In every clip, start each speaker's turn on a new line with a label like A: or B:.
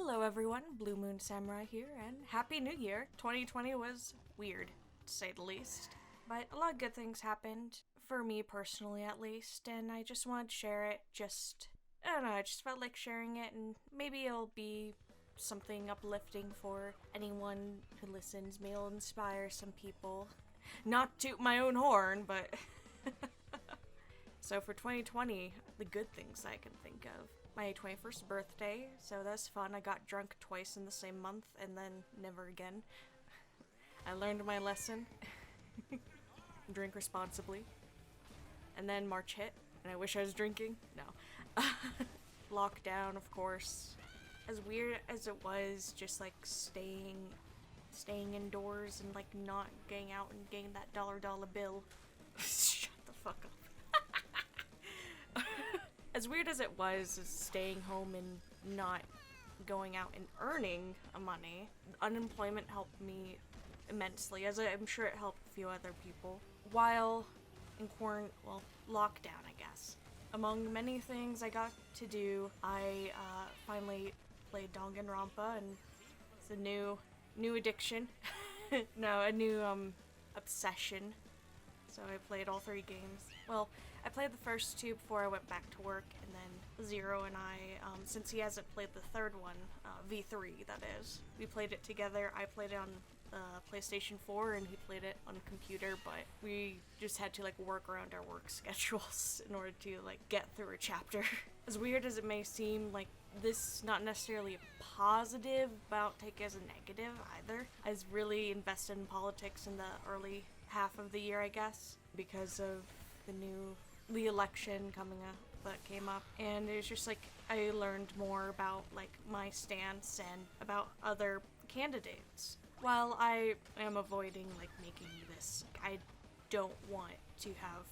A: Hello everyone, Blue Moon Samurai here, and Happy New Year! 2020 was weird, to say the least. But a lot of good things happened, for me personally at least, and I just wanted to share it. I don't know, I just felt like sharing it, and maybe it'll be something uplifting for anyone who listens. Maybe it'll inspire some people. Not toot my own horn, but... So for 2020, the good things I can think of. My 21st birthday, so that's fun. I got drunk twice in the same month and then never again. I learned my lesson. Drink responsibly. And then March hit, and I wish I was drinking. No. Lockdown, of course. As weird as it was, just like staying indoors and like not getting out and getting that dollar bill. Shut the fuck up. As weird as it was, is staying home and not going out and earning money, unemployment helped me immensely, as I'm sure it helped a few other people. While in lockdown, I guess. Among many things I got to do, I finally played Danganronpa, and it's a new addiction. No, a new obsession. So I played all 3 games. Well, I played the first 2 before I went back to work, and then Zero and I, since he hasn't played the 3rd one, V3 that is, we played it together. I played it on PlayStation 4 and he played it on a computer, but we just had to like work around our work schedules in order to like get through a chapter. As weird as it may seem, like this not necessarily a positive, but I don't take it as a negative either. I was really invested in politics in the early half of the year, I guess, because of the election that came up, and it was just like I learned more about like my stance and about other candidates. While I am avoiding like making this, I don't want to have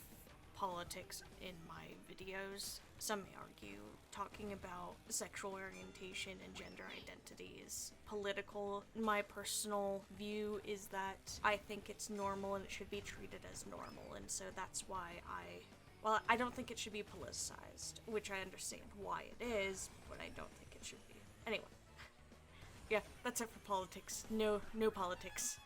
A: politics in my videos. Some may argue talking about sexual orientation and gender identity is political. My personal view is that I think it's normal and it should be treated as normal, and so that's why I don't think it should be politicized, which I understand why it is, but I don't think it should be. Anyway. Yeah, that's it for politics. No politics.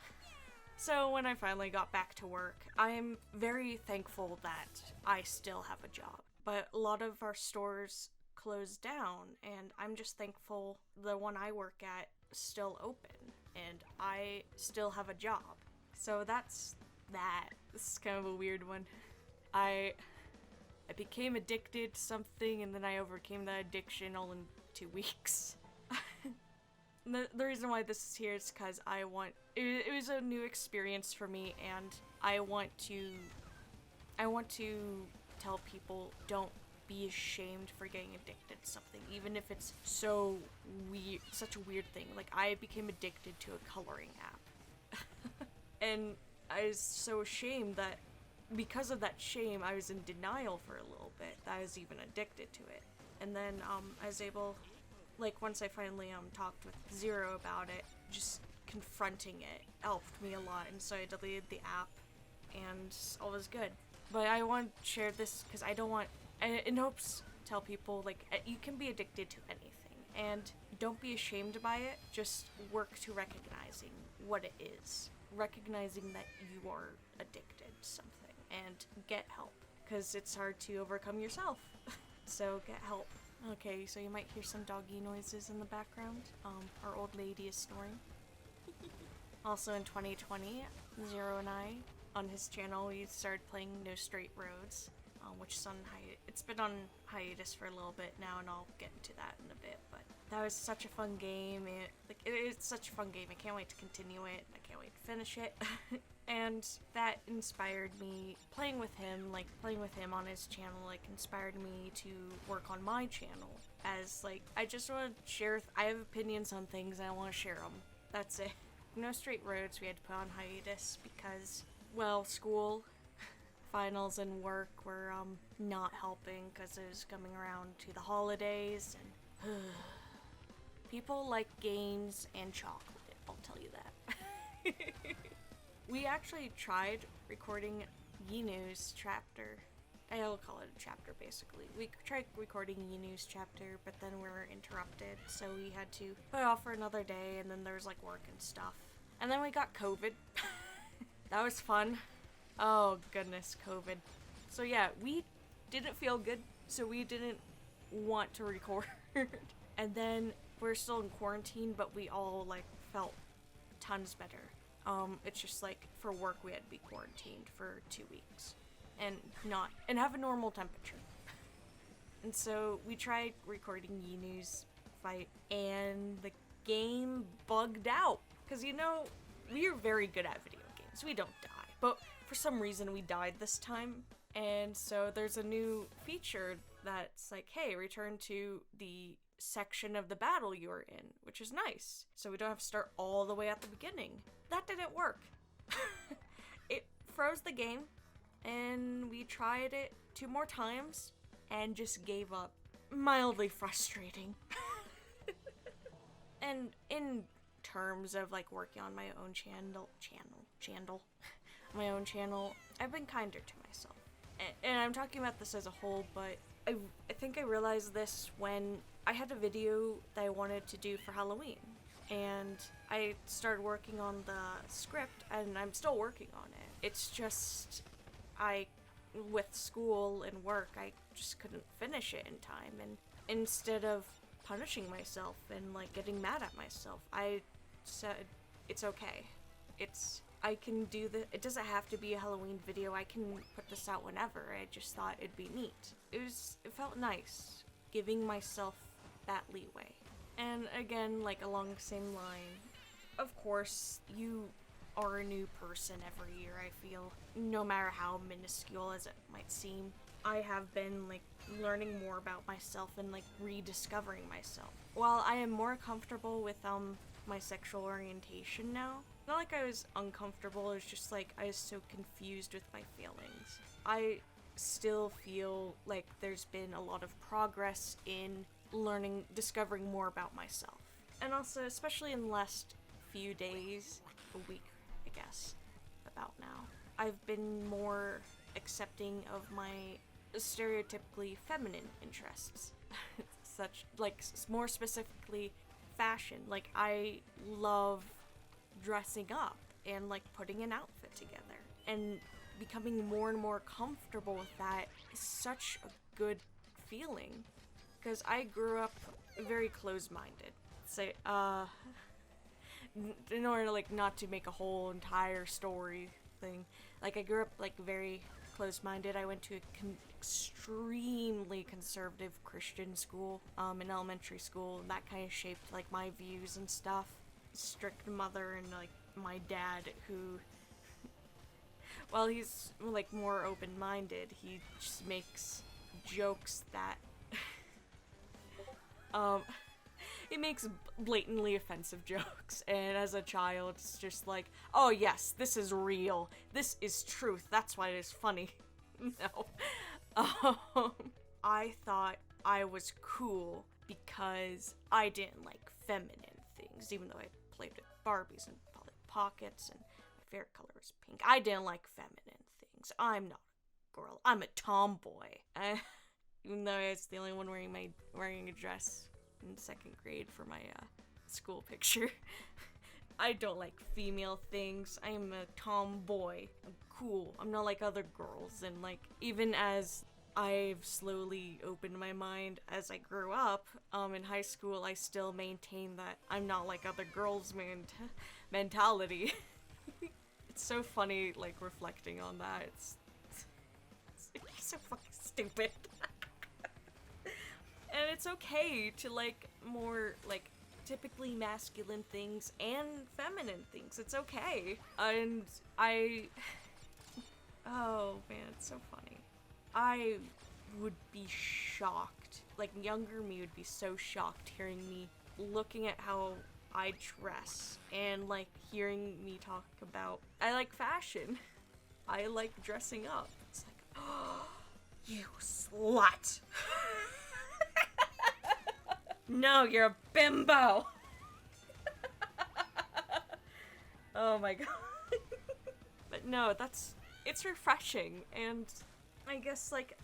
A: So when I finally got back to work, I'm very thankful that I still have a job. But a lot of our stores closed down, and I'm just thankful the one I work at is still open, and I still have a job. So that's that. This is kind of a weird one. I became addicted to something, and then I overcame that addiction all in 2 weeks. The reason why this is here is because it was a new experience for me, and I want to tell people, don't be ashamed for getting addicted to something, even if it's so weird, such a weird thing. Like, I became addicted to a coloring app. And I was so ashamed that because of that shame, I was in denial for a little bit that I was even addicted to it. And then I was able, like, once I finally talked with Zero about it, just confronting it helped me a lot, and so I deleted the app, and all was good. But I want to share this because I don't want, in hopes to tell people, like, you can be addicted to anything, and don't be ashamed by it, just work to recognizing what it is. Recognizing that you are addicted to something, and get help, because it's hard to overcome yourself. So get help. Okay, so you might hear some doggy noises in the background. Our old lady is snoring. Also in 2020, Zero and I, on his channel, we started playing No Straight Roads, which is on it's been on hiatus for a little bit now, and I'll get into that in a bit, but that was such a fun game. It's such a fun game. I can't wait to continue it. I can't wait to finish it. And that inspired me, playing with him on his channel, like, inspired me to work on my channel. As, like, I just want to share, I have opinions on things and I want to share them. That's it. No Straight Roads we had to put on hiatus because, well, school, finals and work were, not helping because it was coming around to the holidays, and people like games and chocolate, I'll tell you that. We actually tried recording Yinu's chapter I'll call it a chapter, basically. We tried recording Yinu's chapter, but then we were interrupted, so we had to put it off for another day, and then there was, like, work and stuff. And then we got COVID. That was fun. Oh, goodness, COVID. So yeah, we didn't feel good, so we didn't want to record. And then we're still in quarantine, but we all, like, felt tons better. It's just, like, for work we had to be quarantined for 2 weeks. And have a normal temperature. And so we tried recording Yinu's fight, and the game bugged out. Because, you know, we are very good at video games. We don't die. But for some reason we died this time. And so there's a new feature that's like, hey, return to the section of the battle you were in, which is nice. So we don't have to start all the way at the beginning. That didn't work. It froze the game, and we tried it 2 more times and just gave up. Mildly frustrating. And in terms of like working on my own channel, my own channel, I've been kinder to myself. And I'm talking about this as a whole, but I think I realized this when I had a video that I wanted to do for Halloween. And I started working on the script, and I'm still working on it. It's just, with school and work, I just couldn't finish it in time. And instead of punishing myself and like getting mad at myself, I said, it's okay. I can do this. It doesn't have to be a Halloween video. I can put this out whenever. I just thought it'd be neat. It felt nice, giving myself that leeway. And again, like along the same line, of course, you are a new person every year, I feel. No matter how minuscule as it might seem. I have been like learning more about myself and like rediscovering myself. While I am more comfortable with my sexual orientation now, not like I was uncomfortable, it's just like I was so confused with my feelings. I still feel like there's been a lot of progress in discovering more about myself. And also, especially in the last few days, a week, I guess, about now, I've been more accepting of my stereotypically feminine interests. More specifically, fashion. Like, I love dressing up and like putting an outfit together, and becoming more and more comfortable with that is such a good feeling, because I grew up very close-minded. In order to like not to make a whole entire story thing, like I grew up like very close-minded. I went to an extremely conservative Christian school in elementary school, and that kind of shaped like my views and stuff. Strict mother, and like my dad, who, while he's like more open-minded, he just makes jokes that he makes blatantly offensive jokes, and as a child it's just like, oh yes, this is real, this is truth, that's why it is funny. No. I thought I was cool because I didn't like feminine things, even though I played with Barbies and Polly Pockets, and my favorite color was pink. I didn't like feminine things. I'm not a girl. I'm a tomboy. Even though I was the only one wearing a dress in 2nd grade for my school picture. I don't like female things. I am a tomboy. I'm cool. I'm not like other girls. And like, even as I've slowly opened my mind as I grew up, in high school, I still maintain that I'm not like other girls' mentality. It's so funny, like, reflecting on that. It's so fucking stupid. And it's okay to like more, like, typically masculine things and feminine things. It's okay. And oh man, it's so funny. I would be shocked. Like, younger me would be so shocked hearing me looking at how I dress and, like, hearing me talk about, I like fashion. I like dressing up. It's like, oh, you slut. No, you're a bimbo. Oh my god. But no, it's refreshing, and I guess, like,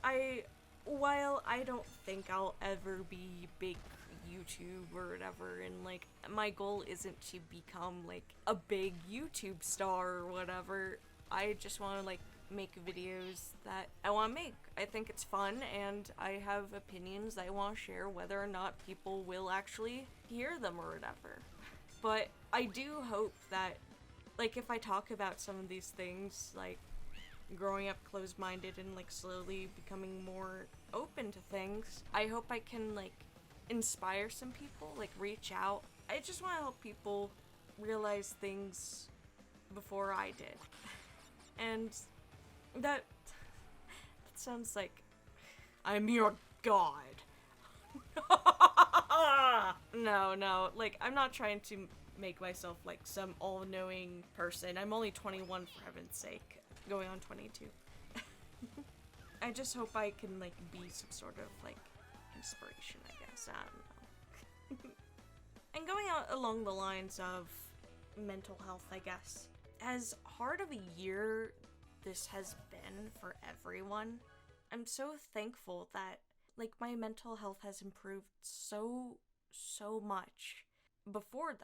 A: while I don't think I'll ever be big YouTube or whatever, and, like, my goal isn't to become, like, a big YouTube star or whatever, I just want to, like, make videos that I want to make. I think it's fun, and I have opinions I want to share, whether or not people will actually hear them or whatever. But I do hope that, like, if I talk about some of these things, like, growing up closed-minded and, like, slowly becoming more open to things, I hope I can, like, inspire some people, like, reach out. I just want to help people realize things before I did. And that sounds like I'm your god. No, like, I'm not trying to make myself like some all-knowing person. I'm only 21, for heaven's sake, going on 22. I just hope I can, like, be some sort of, like, inspiration, I guess. I don't know. And going out along the lines of mental health, I guess, as hard of a year this has been for everyone, I'm so thankful that, like, my mental health has improved so much before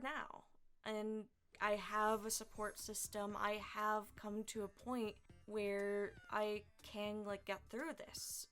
A: now. And I have a support system. I have come to a point where I can, like, get through this.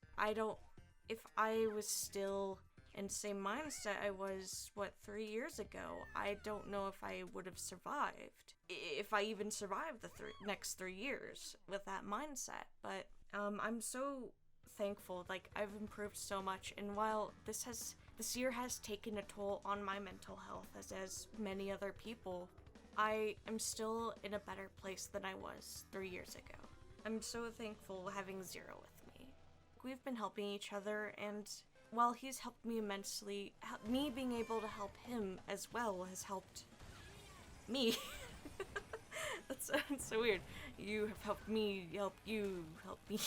A: If I was still in the same mindset I was, 3 years ago, I don't know if I would have survived. If I even survived the next 3 years with that mindset. But I'm so thankful. Like, I've improved so much, and while this year has taken a toll on my mental health, as many other people, I am still in a better place than I was 3 years ago. I'm so thankful having Zero with me. We've been helping each other, and while he's helped me immensely, me being able to help him as well has helped me. That sounds so weird. You have helped me, help you, help me.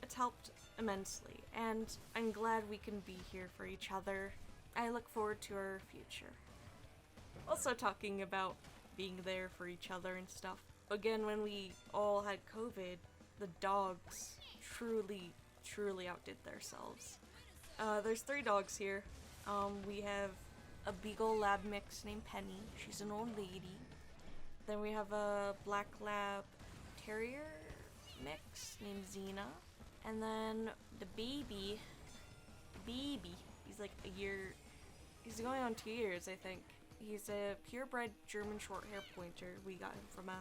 A: It's helped immensely, and I'm glad we can be here for each other. I look forward to our future. Also talking about being there for each other and stuff. Again, when we all had COVID, the dogs truly outdid themselves. There's 3 dogs here. We have a Beagle Lab mix named Penny. She's an old lady. Then we have a Black Lab Terrier mix named Xena. And then the baby, he's like a year, he's going on 2 years, I think. He's a purebred German Shorthair Pointer. We got him from a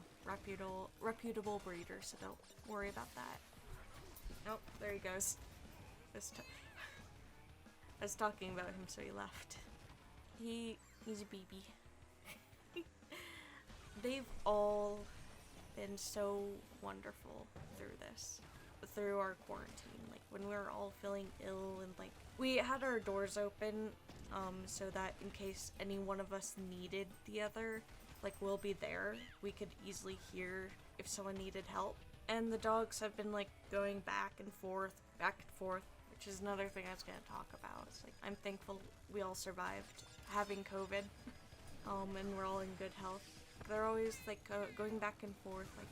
A: reputable breeder, so don't worry about that. Oh, there he goes. I was talking about him, so he left. He's a baby. They've all been so wonderful through our quarantine. Like, when we were all feeling ill, and, like, we had our doors open, so that in case any one of us needed the other, like, we'll be there. We could easily hear if someone needed help. And the dogs have been, like, going back and forth, which is another thing I was gonna talk about. It's like, I'm thankful we all survived having COVID, and we're all in good health. They're always, like, going back and forth, like,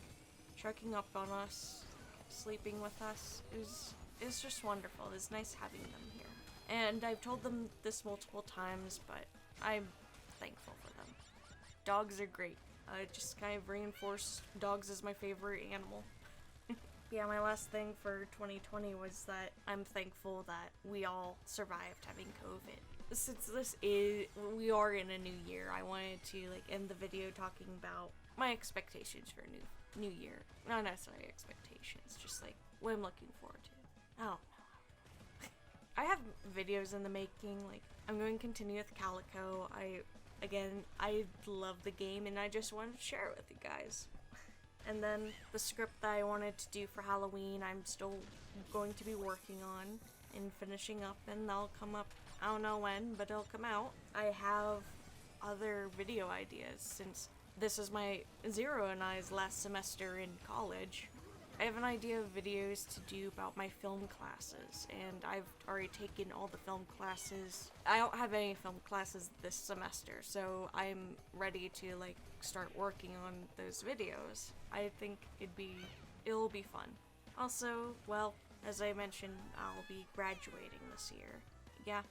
A: checking up on us, sleeping with us. It's just wonderful. It's nice having them here. And I've told them this multiple times, but I'm thankful for them. Dogs are great. Just kind of reinforce dogs as my favorite animal. Yeah, my last thing for 2020 was that I'm thankful that we all survived having COVID. Since we are in a new year, I wanted to, like, end the video talking about my expectations for a new year. Not necessarily expectations, just, like, what I'm looking forward to. I don't know. I have videos in the making. Like, I'm going to continue with Calico. I love the game, and I just wanted to share it with you guys. And then the script that I wanted to do for Halloween, I'm still going to be working on and finishing up, and that'll come up, I don't know when, but it'll come out. I have other video ideas, since this is my Zero and I's last semester in college. I have an idea of videos to do about my film classes, and I've already taken all the film classes. I don't have any film classes this semester, so I'm ready to, like, start working on those videos. I think it'd it'll be fun. Also, well, as I mentioned, I'll be graduating this year. Yeah.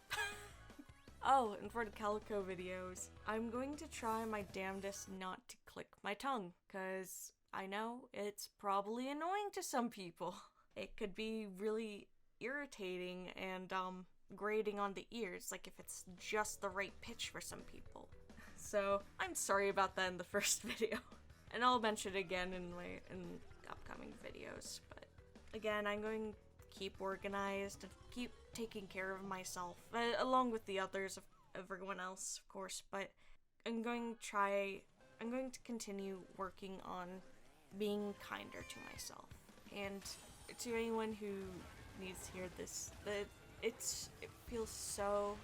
A: Oh, and for the Calico videos, I'm going to try my damnedest not to click my tongue, cause I know it's probably annoying to some people. It could be really irritating and, grating on the ears, like if it's just the right pitch for some people. So, I'm sorry about that in the first video. And I'll mention it again in upcoming videos, but again, I'm going to keep organized and keep taking care of myself, along with the others, of everyone else, of course, but I'm going to continue working on being kinder to myself. And to anyone who needs to hear this, it feels so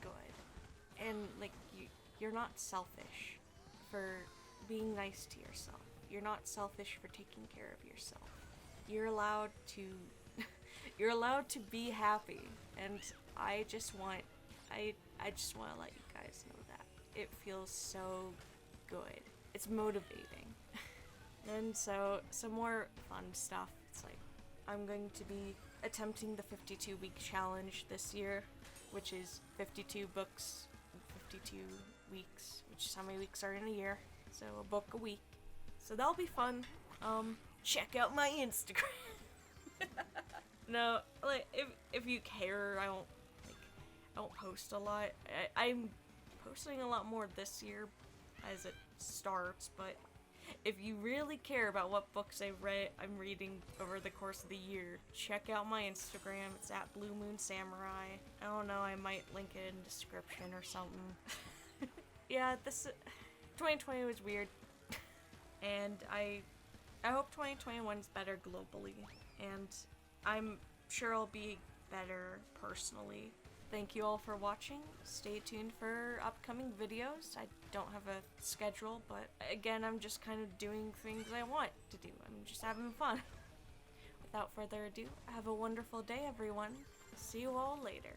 A: good. And like you're not selfish for being nice to yourself. You're not selfish for taking care of yourself. You're allowed to be happy, and I just want to let you guys know that. It feels so good. It's motivating. And so, some more fun stuff. It's like, I'm going to be attempting the 52-week challenge this year, which is 52 books, 52 weeks, which is how many weeks are in a year. So, a book a week. So that'll be fun. Check out my Instagram. No, like, if you care, I don't post a lot. I'm posting a lot more this year as it starts, but if you really care about what books I'm reading over the course of the year, check out my Instagram. It's at Blue Moon Samurai. I don't know, I might link it in the description or something. Yeah, 2020 was weird. And I hope 2021 is better globally, and I'm sure I'll be better personally. Thank you all for watching. Stay tuned for upcoming videos. I don't have a schedule, but again, I'm just kind of doing things I want to do. I'm just having fun. Without further ado, have a wonderful day, everyone. See you all later.